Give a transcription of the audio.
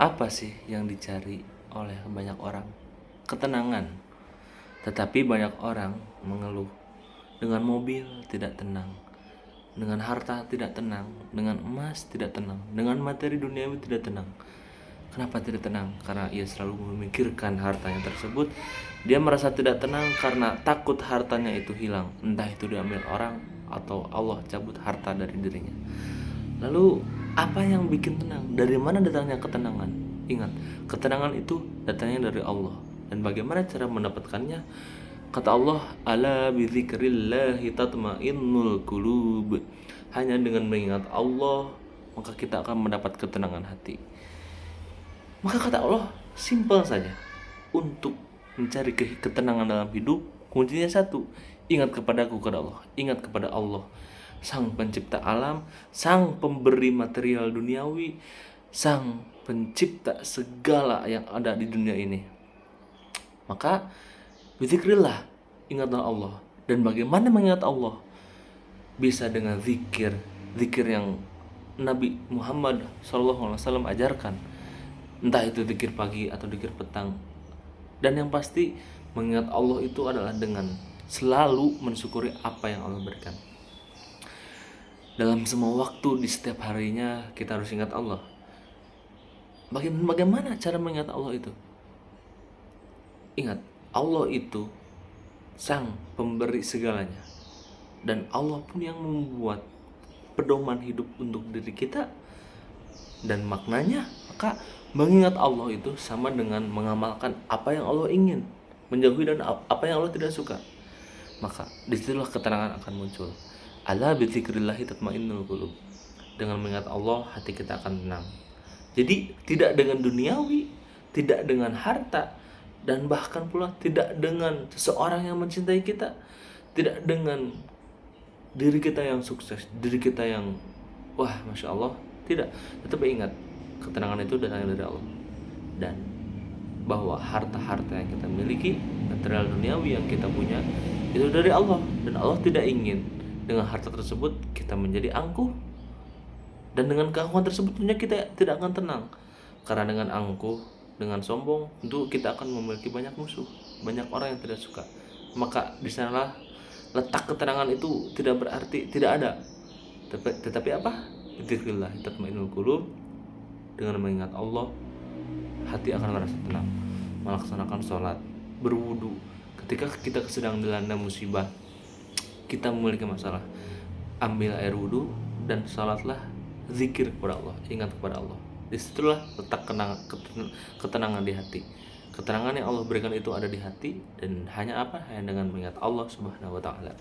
Apa sih yang dicari oleh banyak orang? Ketenangan. Tetapi banyak orang mengeluh. Dengan mobil tidak tenang, dengan harta tidak tenang, dengan emas tidak tenang, dengan materi duniawi tidak tenang. Kenapa tidak tenang? Karena ia selalu memikirkan hartanya tersebut. Dia merasa tidak tenang karena takut hartanya itu hilang, entah itu diambil orang atau Allah cabut harta dari dirinya. Lalu apa yang bikin tenang? Dari mana datangnya ketenangan? Ingat, ketenangan itu datangnya dari Allah. Dan bagaimana cara mendapatkannya? Kata Allah, ala bidzikrillahi tatmainnul qulub. Hanya dengan mengingat Allah maka kita akan mendapat ketenangan hati. Maka kata Allah, simpel saja. Untuk mencari ketenangan dalam hidup, kuncinya satu, ingat kepadaku, kata Allah. Ingat kepada Allah, Sang Pencipta alam, Sang Pemberi material duniawi, Sang Pencipta segala yang ada di dunia ini. Maka berzikirlah, ingatlah Allah. Dan bagaimana mengingat Allah? Bisa dengan zikir, zikir yang Nabi Muhammad SAW ajarkan. Entah itu zikir pagi atau zikir petang. Dan yang pasti mengingat Allah itu adalah dengan selalu mensyukuri apa yang Allah berikan. Dalam semua waktu di setiap harinya kita harus ingat Allah. Bagaimana cara mengingat Allah itu? Ingat, Allah itu Sang Pemberi segalanya. Dan Allah pun yang membuat pedoman hidup untuk diri kita. Dan maknanya, maka mengingat Allah itu sama dengan mengamalkan apa yang Allah ingin, menjauhi dan apa yang Allah tidak suka. Maka disitulah ketenangan akan muncul. Ala bidzikrillahi tatmainnul qulub. Dengan mengingat Allah, hati kita akan tenang. Jadi tidak dengan duniawi, tidak dengan harta, dan bahkan pula tidak dengan seseorang yang mencintai kita, tidak dengan diri kita yang sukses, diri kita yang wah masya Allah, tidak. Tetapi ingat, ketenangan itu datangnya dari Allah. Dan bahwa harta-harta yang kita miliki, material duniawi yang kita punya, itu dari Allah. Dan Allah tidak ingin dengan harta tersebut kita menjadi angkuh. Dan dengan keangkuhan tersebut tentunya kita tidak akan tenang. Karena dengan angkuh, dengan sombong, tentu kita akan memiliki banyak musuh, banyak orang yang tidak suka. Maka di sanalah letak ketenangan itu tidak berarti tidak ada. Tetapi apa? Dzikrillah tatmainnul qulub. Dengan mengingat Allah, hati akan merasa tenang. Melaksanakan sholat, berwudu. Ketika kita sedang dilanda musibah, kita memiliki masalah, ambil air wudu dan sholatlah, zikir kepada Allah, ingat kepada Allah. Disitulah letak ketenangan di hati. Ketenangan yang Allah berikan itu ada di hati. Dan hanya apa? Hanya dengan mengingat Allah Subhanahu wa ta'ala.